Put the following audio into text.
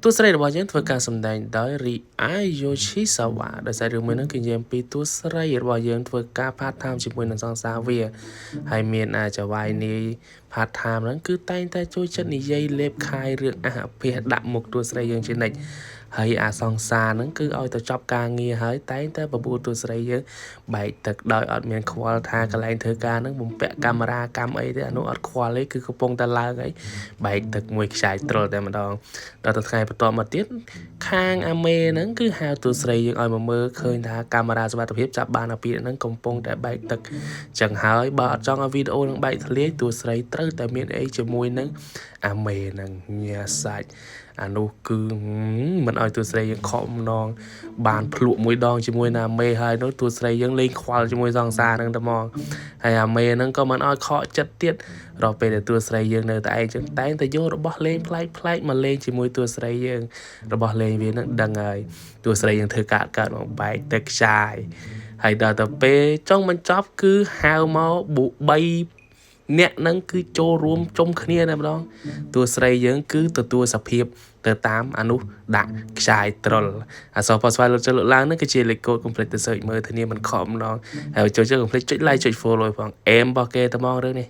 ទស្សនៈរបស់យើងធ្វើការសម្ដែងដោយ Ria Yoshizawa ដោយសាររឿងមួយហ្នឹងគឺនិយាយអំពីទស្សនៈរបស់យើងធ្វើការ part time ជាមួយនឹងសង្សារវាហើយមានអាចវាយនាយ part time ហ្នឹងគឺតែងតែជួយចិត្តនិយាយលេបខាយរឿងអហភាសដាក់មុខទស្សនៈយើងជានិច្ចហើយអាសង្សារហ្នឹងគឺឲ្យទៅចប់ការងារហើយតែងតែបបួលទស្សនៈយើងបែកទឹកដោយអត់មានខ្វល់ថាកន្លែងធ្វើការហ្នឹងបំពាក់កាមេរ៉ាកម្មអីទេអានោះអត់ខ្វល់ទេគឺកំពុងតែឡើងហើយបែកទឹកមួយខ្ចាយត្រុលតែម្ដងដល់ទៅថ្ងៃបន្ទាប់មកទៀតខាងអាមេហ្នឹងគឺហៅទស្សនៈយើងឲ្យមកមើលឃើញថាកាមេរ៉ាសុវត្ថិភាពចាប់បានអាពីហ្នឹងកំពុងតែបែកទឹកចឹងហើយបើអត់ចង់ឲ្យវីដេអូនឹងបែកធ្លាយទស្សនៈត្រូវតែមានអីជាមួយនឹងអាមេហ្នឹងញ៉ាសាច់អានោះគឺមិនឲ្យទស្សនៈយើងខកម្ដងបានភ្លក់មួយដងជាមួយណាមេហើយនោះទស្សនៈយើងលេងខ្វល់ជាមួយសង្សារហ្នឹងតែមកហើយអាមេហ្នឹងក៏មិនឲ្យខកចិត្តទៀតរកពេលដែលទស្សនៈយើងនៅតែឯងចឹងតែងតែយករបស់លេងប្លែកមកលេងជាមួយទស្សនៈយើងរបស់លេងវានឹងដឹងហើយទស្សនៈយើងធ្វើកើតមកបែកទឹកខ្ចាយហើយដល់ទៅពេលចុងបញ្ចប់គឺហៅមកបុ3អ្នកហ្នឹងគឺចូលរួមជុំគ្នាតែម្ដងតួស្រីយើងគឺទទួលសភាពទៅតាមអានោះដាក់ខ្ចាយត្រុលអសរផាសវ៉ាលើឡើងហ្នឹងគឺជាលេខកូដកុំភ្លេចទៅ search មើលធានាមិនខកម្ដងហើយចូលកុំភ្លេចចុច like ចុច follow ផងអេមរបស់គេត្មងរឿងនេះ